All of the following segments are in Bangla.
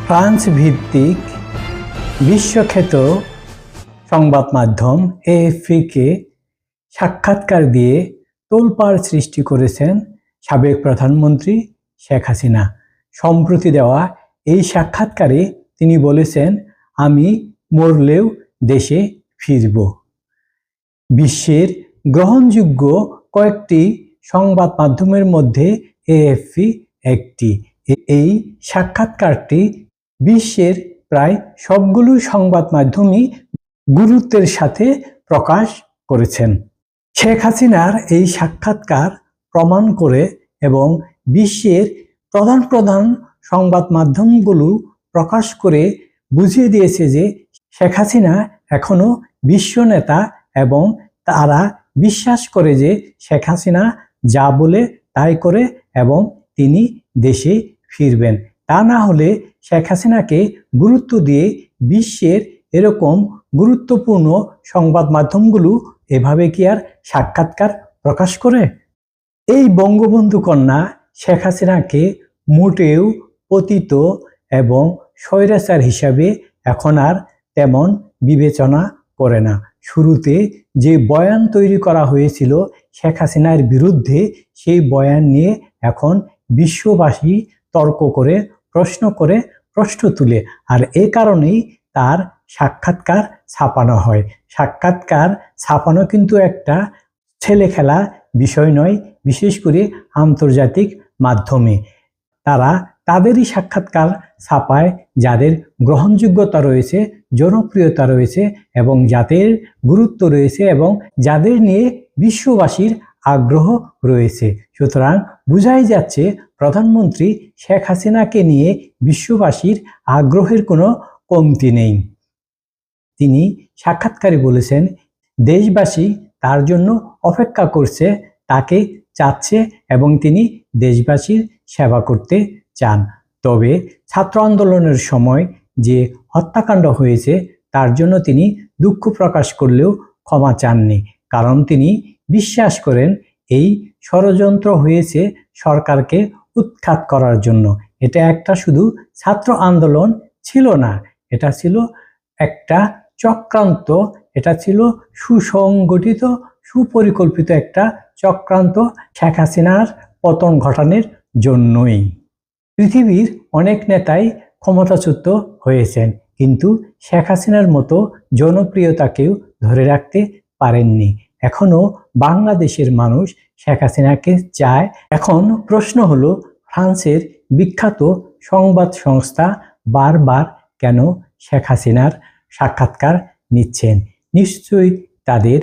ফ্রান্স ভিত্তিক বিশ্বখ্যাত সংবাদ মাধ্যম এএফপিকে সাক্ষাৎকার দিয়ে তোলপাড় সৃষ্টি করেছেন সাবেক প্রধানমন্ত্রী শেখ হাসিনা। সম্প্রতি দেওয়া এই সাক্ষাৎকারে তিনি বলেছেন, আমি মরলেও দেশে ফিরব। বিশ্বের গ্রহণযোগ্য কয়েকটি সংবাদ মাধ্যমের মধ্যে এএফপি একটি। এই সাক্ষাৎকারটি বিশ্বের প্রায় সবগুলো সংবাদ মাধ্যমই গুরুত্বের সাথে প্রকাশ করেছেন। শেখ হাসিনার এই সাক্ষাৎকার প্রমাণ করে এবং বিশ্বের প্রধান সংবাদ মাধ্যমগুলো প্রকাশ করে বুঝিয়ে দিয়েছে যে শেখ হাসিনা এখনো বিশ্ব নেতা এবং তারা বিশ্বাস করে যে শেখ হাসিনা যা বলে তাই করে এবং তিনি দেশে ফিরবেন। তা না হলে শেখ হাসিনাকে গুরুত্ব দিয়ে বিশ্বের এরকম গুরুত্বপূর্ণ সংবাদ মাধ্যমগুলো এভাবে কি আর সাক্ষাৎকার প্রকাশ করে? এই বঙ্গবন্ধু কন্যা শেখ হাসিনাকে মোটেও পতিত এবং স্বৈরাচার হিসাবে এখন আর তেমন বিবেচনা করে না। শুরুতে যে বয়ান তৈরি করা হয়েছিল শেখ হাসিনার বিরুদ্ধে, সেই বয়ান নিয়ে এখন বিশ্ববাসী তর্ক করে, প্রশ্ন তুলে, আর এ কারণেই তার সাক্ষাৎকার ছাপানো হয়। সাক্ষাৎকার ছাপানো কিন্তু একটা ছেলে খেলা বিষয় নয়, বিশেষ করে আন্তর্জাতিক মাধ্যমে তারা তাদেরই সাক্ষাৎকার ছাপায় যাদের গ্রহণযোগ্যতা রয়েছে, জনপ্রিয়তা রয়েছে এবং যাদের গুরুত্ব রয়েছে এবং যাদের নিয়ে বিশ্ববাসীর আগ্রহ রয়েছে। সুতরাং বোঝাই যাচ্ছে প্রধানমন্ত্রী শেখ হাসিনাকে নিয়ে বিশ্ববাসীর আগ্রহের কোনো কমতি নেই। তিনি সাক্ষাৎকারে বলেছেন, দেশবাসী তার জন্য অপেক্ষা করছে, তাকে চাচ্ছে এবং তিনি দেশবাসীর সেবা করতে চান। তবে ছাত্র আন্দোলনের সময় যে হত্যাকাণ্ড হয়েছে তার জন্য তিনি দুঃখ প্রকাশ করলেও ক্ষমা চাননি, কারণ তিনি বিশ্বাস করেন এই ষড়যন্ত্র হয়েছে সরকারকে উৎখাত করার জন্য। এটা একটা শুধু ছাত্র আন্দোলন ছিল না, এটা ছিল একটা চক্রান্ত, এটা ছিল সুসংগঠিত সুপরিকল্পিত একটা চক্রান্ত শেখ হাসিনার পতন ঘটানোর জন্যই। পৃথিবীর অনেক নেতাই ক্ষমতাচ্যুত হয়েছেন, কিন্তু শেখ হাসিনার মতো জনপ্রিয়তাকেও ধরে রাখতে পারেননি। এখনো বাংলাদেশের মানুষ শেখ হাসিনাকে চায়। এখন প্রশ্ন হলো, ফ্রান্সের বিখ্যাত সংবাদ সংস্থা বারবার কেন শেখ হাসিনার সাক্ষাৎকার নিচ্ছেন? নিশ্চয়ই তাদের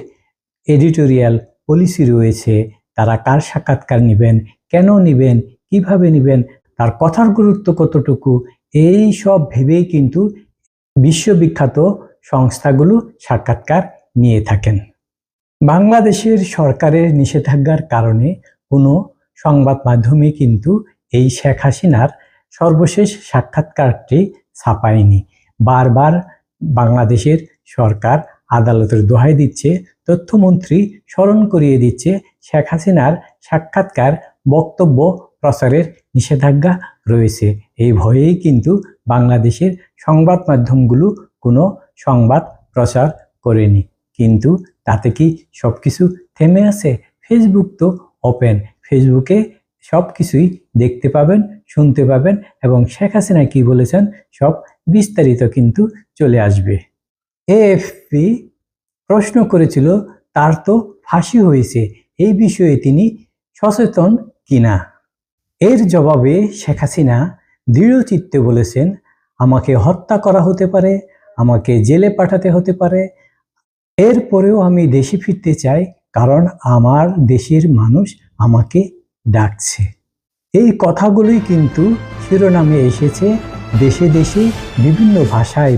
এডিটোরিয়াল পলিসি রয়েছে, তারা কার সাক্ষাৎকার নেবেন, কেন নেবেন, কিভাবে নেবেন, তার কথার গুরুত্ব কতটুকু, এই সব ভেবেই কিন্তু বিশ্ববিখ্যাত সংস্থাগুলো সাক্ষাৎকার নিয়ে থাকেন। বাংলাদেশের সরকারের নিষেধাজ্ঞার কারণে কোনো সংবাদ মাধ্যমে কিন্তু এই শেখ হাসিনার সর্বশেষ সাক্ষাৎকারটি ছাপায়নি। বারবার বাংলাদেশের সরকার আদালতের দোহাই দিচ্ছে, তথ্যমন্ত্রী স্মরণ করিয়ে দিচ্ছে শেখ হাসিনার সাক্ষাৎকার বক্তব্য প্রচারের নিষেধাজ্ঞা রয়েছে। এই ভয়েই কিন্তু বাংলাদেশের সংবাদ মাধ্যমগুলো কোনো সংবাদ প্রচার করেনি। কিন্তু তাতে কি সব কিছু থেমে আছে? ফেসবুক তো ওপেন, ফেসবুকে সব কিছুই দেখতে পাবেন, শুনতে পাবেন এবং শেখ হাসিনা কি বলেছেন সব বিস্তারিত কিন্তু চলে আসবে। এএফপি প্রশ্ন করেছিল, তার তো ফাঁসি হয়েছে, এই বিষয়ে তিনি সচেতন কিনা? এর জবাবে শেখ হাসিনা দৃঢ়চিত্তে বলেছেন, আমাকে হত্যা করা হতে পারে, আমাকে জেলে পাঠাতে হতে পারে, এরপরেও আমি দেশে ফিরতে চাই, কারণ আমার দেশের মানুষ আমাকে ডাকছে। এই কথাগুলোই কিন্তু শিরোনামে এসেছে দেশে দেশে বিভিন্ন ভাষায়।